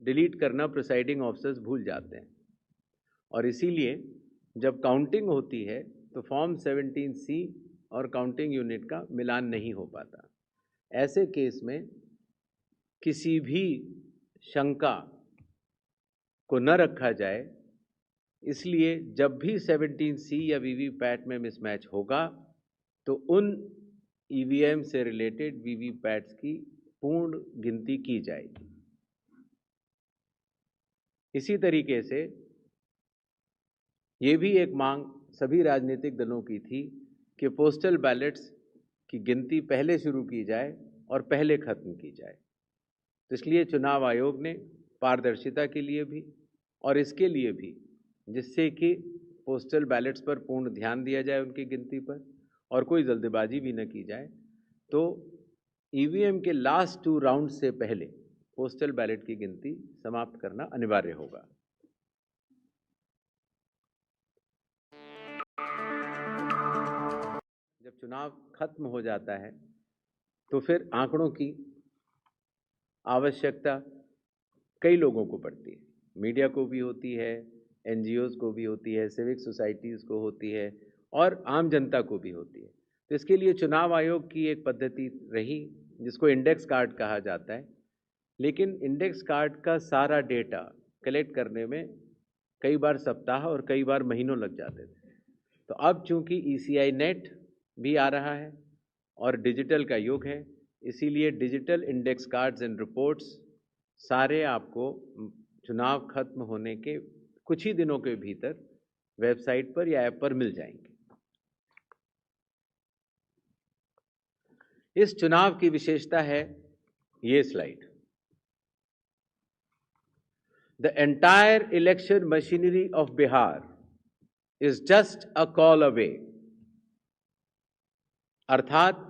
Delete करना presiding officers भूल जाते हैं और इसीलिए जब काउंटिंग होती है तो फॉर्म 17C और काउंटिंग यूनिट का मिलान नहीं हो पाता। ऐसे केस में किसी भी शंका को न रखा जाए, इसलिए जब भी 17C या वीवीपैट में मिसमैच होगा तो उन ईवीएम से रिलेटेड वीवीपैट्स की पूर्ण गिनती की जाएगी। इसी तरीके से ये भी एक मांग सभी राजनीतिक दलों की थी कि पोस्टल बैलेट्स की गिनती पहले शुरू की जाए और पहले खत्म की जाए। तो इसलिए चुनाव आयोग ने पारदर्शिता के लिए भी और इसके लिए भी, जिससे कि पोस्टल बैलेट्स पर पूर्ण ध्यान दिया जाए उनकी गिनती पर और कोई जल्दबाजी भी न की जाए, तो ईवीएम के लास्ट 2 राउंड से पहले पोस्टल बैलेट की गिनती समाप्त करना अनिवार्य होगा। जब चुनाव खत्म हो जाता है तो फिर आंकड़ों की आवश्यकता कई लोगों को पड़ती है, मीडिया को भी होती है, एनजीओज को भी होती है, सिविक सोसाइटीज़ को होती है और आम जनता को भी होती है। तो इसके लिए चुनाव आयोग की एक पद्धति रही जिसको इंडेक्स कार्ड कहा जाता है, लेकिन इंडेक्स कार्ड का सारा डेटा कलेक्ट करने में कई बार सप्ताह और कई बार महीनों लग जाते थे। तो अब चूंकि ECI नेट भी आ रहा है और डिजिटल का युग है, इसीलिए digital index cards and reports सारे आपको चुनाव खत्म होने के कुछ ही दिनों के भीतर वेबसाइट पर या ऐप पर मिल जाएंगे। इस चुनाव की विशेषता है ये slide. The entire election machinery of Bihar is just a call away. अर्थात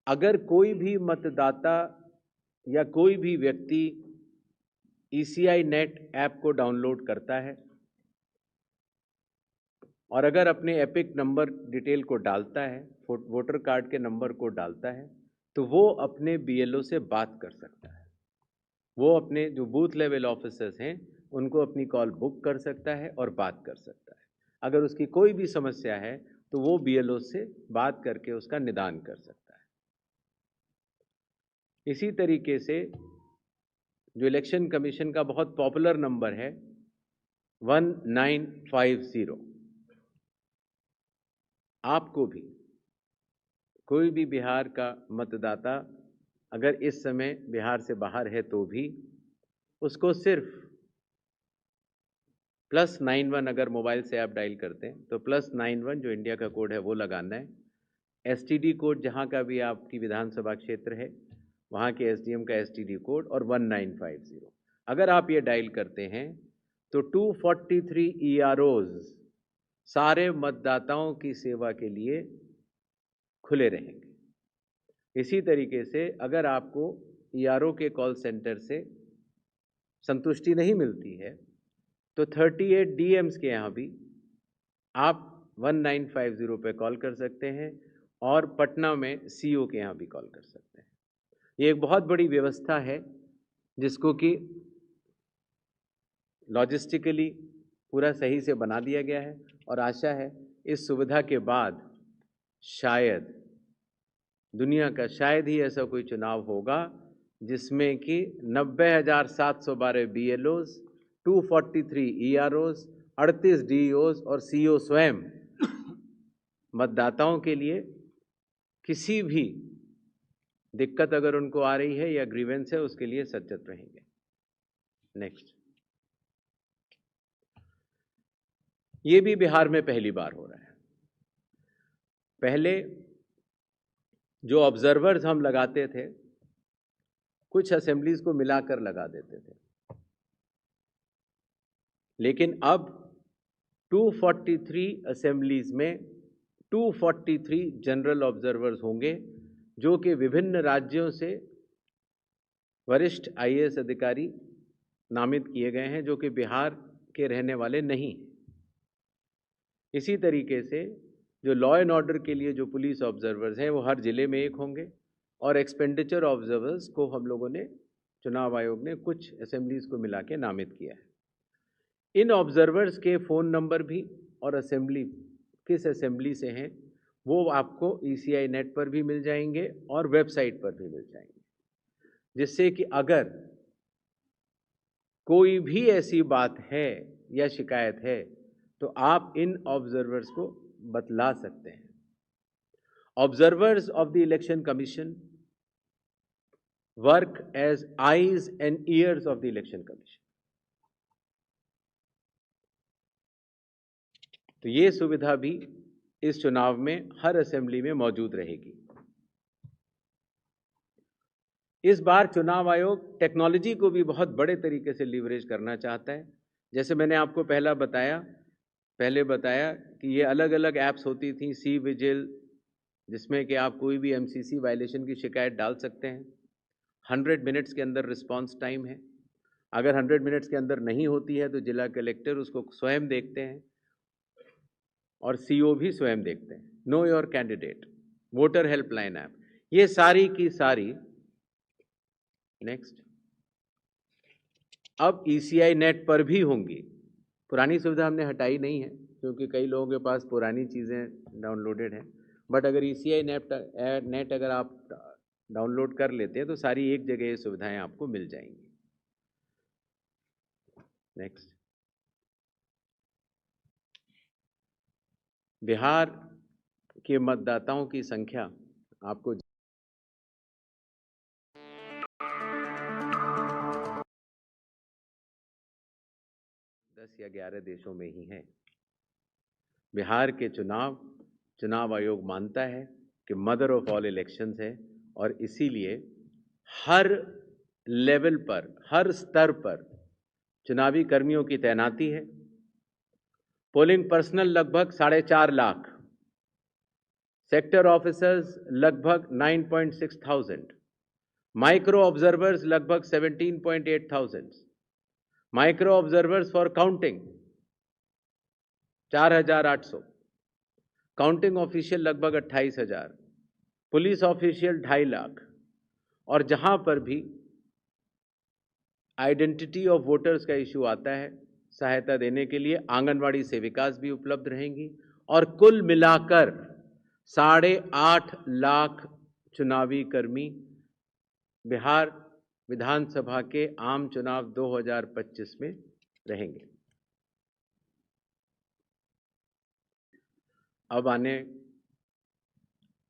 अगर कोई भी मतदाता या कोई भी व्यक्ति ECI नेट ऐप को डाउनलोड करता है और अगर अपने एपिक नंबर डिटेल को डालता है, वोटर कार्ड के नंबर को डालता है, तो वो अपने BLO से बात कर सकता है। वो अपने जो बूथ लेवल ऑफिसर्स हैं उनको अपनी कॉल बुक कर सकता है और बात कर सकता है। अगर उसकी कोई भी समस्या है तो वो BLO से बात करके उसका निदान कर सकता है। इसी तरीके से जो इलेक्शन कमीशन का बहुत पॉपुलर नंबर है 1950, आपको भी कोई भी बिहार का मतदाता अगर इस समय बिहार से बाहर है तो भी उसको सिर्फ +91 अगर मोबाइल से आप डायल करते हैं तो +91 जो इंडिया का कोड है वो लगाना है। STD कोड जहाँ का भी आपकी विधानसभा क्षेत्र है वहाँ के SDM का STD कोड और 1950 अगर आप ये डायल करते हैं तो 243 EROs सारे मतदाताओं की सेवा के लिए खुले रहेंगे। इसी तरीके से अगर आपको ERO के कॉल सेंटर से संतुष्टि नहीं मिलती है तो 38 DMs के यहाँ भी आप 1950 पे कॉल कर सकते हैं और पटना में CO के यहाँ भी कॉल कर सकते हैं। ये एक बहुत बड़ी व्यवस्था है जिसको कि लॉजिस्टिकली पूरा सही से बना दिया गया है और आशा है इस सुविधा के बाद शायद दुनिया का शायद ही ऐसा कोई चुनाव होगा जिसमें कि 90,712 BLOs, 243 EROs, 38 DEOs और CO स्वयं मतदाताओं के लिए किसी भी दिक्कत अगर उनको आ रही है या ग्रीवेंस है उसके लिए सचेत रहेंगे। नेक्स्ट, ये भी बिहार में पहली बार हो रहा है। पहले जो ऑब्जर्वर्स हम लगाते थे कुछ असेंबलीज को मिलाकर लगा देते थे, लेकिन अब 243 असेंबलीज में 243 जनरल ऑब्जर्वर्स होंगे जो कि विभिन्न राज्यों से वरिष्ठ IAS अधिकारी नामित किए गए हैं जो कि बिहार के रहने वाले नहीं हैं। इसी तरीके से जो लॉ एंड ऑर्डर के लिए जो पुलिस ऑब्जर्वर्स हैं वो हर जिले में एक होंगे और एक्सपेंडिचर ऑब्जर्वर्स को हम लोगों ने चुनाव आयोग ने कुछ असेंबलीज को मिला के नामित किया है। इन ऑब्जर्वर्स के फ़ोन नंबर भी और असेंबली किस असेंबली से हैं वो आपको ECI नेट पर भी मिल जाएंगे और वेबसाइट पर भी मिल जाएंगे, जिससे कि अगर कोई भी ऐसी बात है या शिकायत है तो आप इन ऑब्जर्वर्स को बतला सकते हैं। Observers of the election commission work as eyes and ears of the election commission. तो ये सुविधा भी इस चुनाव में हर असेंबली में मौजूद रहेगी। इस बार चुनाव आयोग टेक्नोलॉजी को भी बहुत बड़े तरीके से लीवरेज करना चाहता है। जैसे मैंने आपको पहले बताया कि ये अलग अलग ऐप्स होती थी, सी विजिल, जिसमें कि आप कोई भी MCC वायलेशन की शिकायत डाल सकते हैं। 100 मिनट्स के अंदर रिस्पांस टाइम है। अगर 100 मिनट्स के अंदर नहीं होती है तो जिला कलेक्टर उसको स्वयं देखते हैं और CO भी स्वयं देखते हैं। Know your candidate, voter helpline app, ये सारी की सारी नेक्स्ट अब ECI नेट पर भी होंगी। पुरानी सुविधा हमने हटाई नहीं है क्योंकि कई लोगों के पास पुरानी चीज़ें डाउनलोडेड हैं, बट अगर ECI नेट अगर आप डाउनलोड कर लेते हैं तो सारी एक जगह ये सुविधाएं आपको मिल जाएंगी। नेक्स्ट, बिहार के मतदाताओं की संख्या आपको 10 या 11 देशों में ही है। बिहार के चुनाव आयोग मानता है कि मदर ऑफ ऑल इलेक्शंस है और इसीलिए हर लेवल पर, हर स्तर पर चुनावी कर्मियों की तैनाती है। पोलिंग पर्सनल लगभग 4.5 लाख, सेक्टर ऑफिसर्स लगभग 9.6,000, माइक्रो ऑब्जर्वर्स लगभग 17.8,000, micro observers for counting 4,800, counting official लगभग 28,000, पुलिस ऑफिशियल 2.5 लाख, और जहां पर भी आइडेंटिटी ऑफ वोटर्स का इशू आता है, सहायता देने के लिए आंगनवाड़ी सेविकास भी उपलब्ध रहेंगी और कुल मिलाकर 8.5 लाख चुनावी कर्मी बिहार विधानसभा के आम चुनाव 2025 में रहेंगे। अब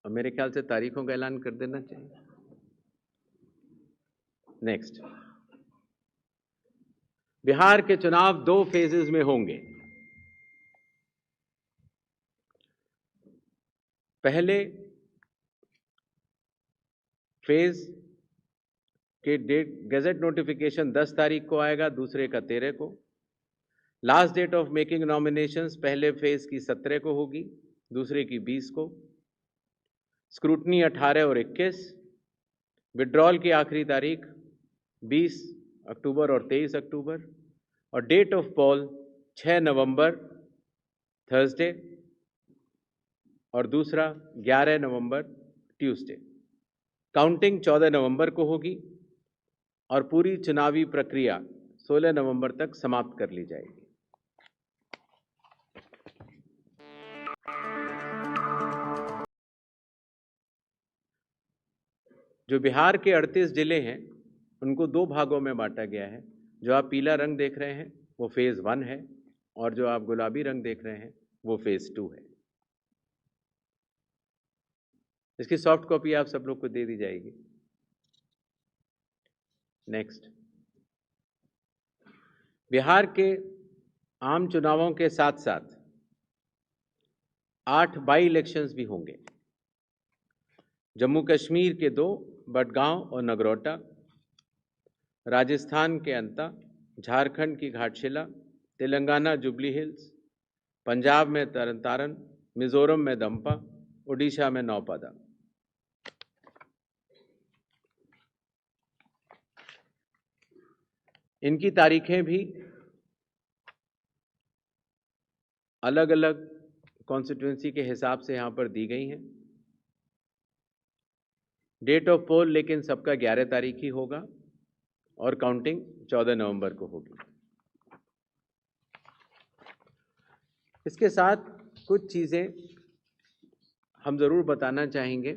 मेरे ख्याल से तारीखों का ऐलान कर देना चाहिए। नेक्स्ट, बिहार के चुनाव 2 फेजेस में होंगे। पहले फेज के गैजेट नोटिफिकेशन 10 तारीख को आएगा, दूसरे का 13 को। Last date of making nominations पहले फेज की 17 को होगी, दूसरे की 20 को। स्क्रूटनी 18 और 21। विड्रॉल की आखिरी तारीख 20 अक्टूबर और 23 अक्टूबर, और डेट ऑफ पोल 6 नवंबर थर्सडे और दूसरा 11 नवंबर ट्यूसडे। काउंटिंग 14 नवंबर को होगी और पूरी चुनावी प्रक्रिया 16 नवंबर तक समाप्त कर ली जाएगी। जो बिहार के 38 जिले हैं उनको 2 भागों में बांटा गया है। जो आप पीला रंग देख रहे हैं वो फेज 1 है और जो आप गुलाबी रंग देख रहे हैं वो फेज 2 है। इसकी सॉफ्ट कॉपी आप सब लोग को दे दी जाएगी। नेक्स्ट, बिहार के आम चुनावों के साथ साथ 8 बाई इलेक्शंस भी होंगे। जम्मू कश्मीर के 2, बडगांव और नगरोटा, राजस्थान के अंता, झारखंड की घाटशिला, तेलंगाना जुबली हिल्स, पंजाब में तरन तारन, मिजोरम में दंपा, ओडिशा में नौपदा। इनकी तारीखें भी अलग अलग कॉन्स्टिट्यूंसी के हिसाब से यहां पर दी गई हैं। डेट ऑफ पोल लेकिन सबका 11 तारीख ही होगा और काउंटिंग 14 नवंबर को होगी। इसके साथ कुछ चीज़ें हम ज़रूर बताना चाहेंगे